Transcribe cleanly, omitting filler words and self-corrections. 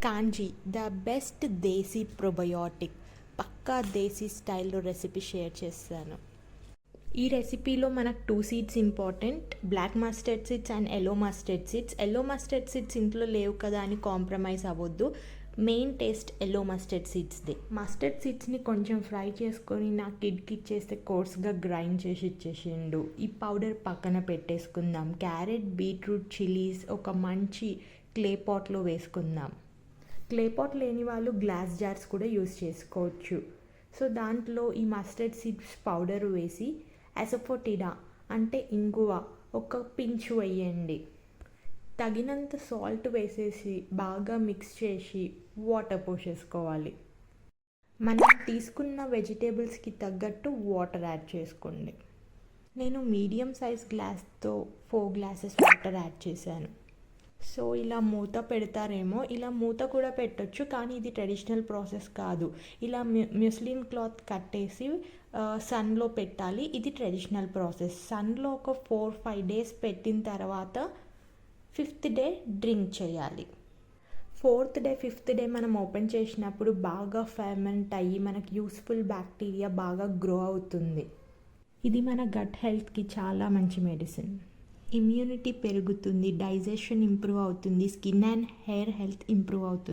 Kanji the best desi probiotic. పక్కా దేశీ స్టైల్లో recipe share చేస్తాను. ఈ రెసిపీలో మనకు 2 seeds important, black mustard seeds and yellow mustard seeds. Yellow mustard seeds ఇంట్లో లేవు కదా అని కాంప్రమైజ్ అవ్వద్దు. మెయిన్ టేస్ట్ ఎల్లో మస్టర్డ్ సీడ్స్దే. మస్టర్డ్ సీడ్స్ని కొంచెం ఫ్రై చేసుకొని నా కిడ్కి ఇచ్చేస్తే కోర్స్గా గ్రైండ్ చేసి ఇచ్చేసిండు. ఈ పౌడర్ పక్కన పెట్టేసుకుందాం. క్యారెట్, బీట్రూట్, చిల్లీస్ ఒక మంచి క్లే పాట్లో వేసుకుందాం. క్లే పాట్ లేని వాళ్ళు గ్లాస్ జార్స్ కూడా యూస్ చేసుకోవచ్చు. సో దాంట్లో ఈ మస్టర్డ్ సీడ్స్ పౌడర్ వేసి అసఫోటిడా అంటే ఇంగువ ఒక పించ్ వేయండి. తగినంత సాల్ట్ వేసేసి బాగా మిక్స్ చేసి వాటర్ పోసేసుకోవాలి. మనం తీసుకున్న వెజిటేబుల్స్కి తగ్గట్టు వాటర్ యాడ్ చేసుకోండి. నేను మీడియం సైజ్ గ్లాస్తో 4 గ్లాసెస్ వాటర్ యాడ్ చేశాను. సో ఇలా మూత పెడతారేమో, ఇలా మూత కూడా పెట్టొచ్చు, కానీ ఇది ట్రెడిషనల్ ప్రాసెస్ కాదు. ఇలా మ్యూస్లిన్ క్లాత్ కట్టేసి సన్లో పెట్టాలి. ఇది ట్రెడిషనల్ ప్రాసెస్. సన్లో ఒక 4-5 డేస్ పెట్టిన తర్వాత 5th డే డ్రింక్ చేయాలి. 4th డే 5th డే మనం ఓపెన్ చేసినప్పుడు బాగా ఫెర్మెంట్ అయ్యి మనకి యూస్ఫుల్ బ్యాక్టీరియా బాగా గ్రో అవుతుంది. ఇది మన గట్ హెల్త్కి చాలా మంచి మెడిసిన్. ఇమ్యూనిటీ పెరుగుతుంది, డైజెషన్ ఇంప్రూవ్ అవుతుంది, skin and hair health improve అవుతుంది.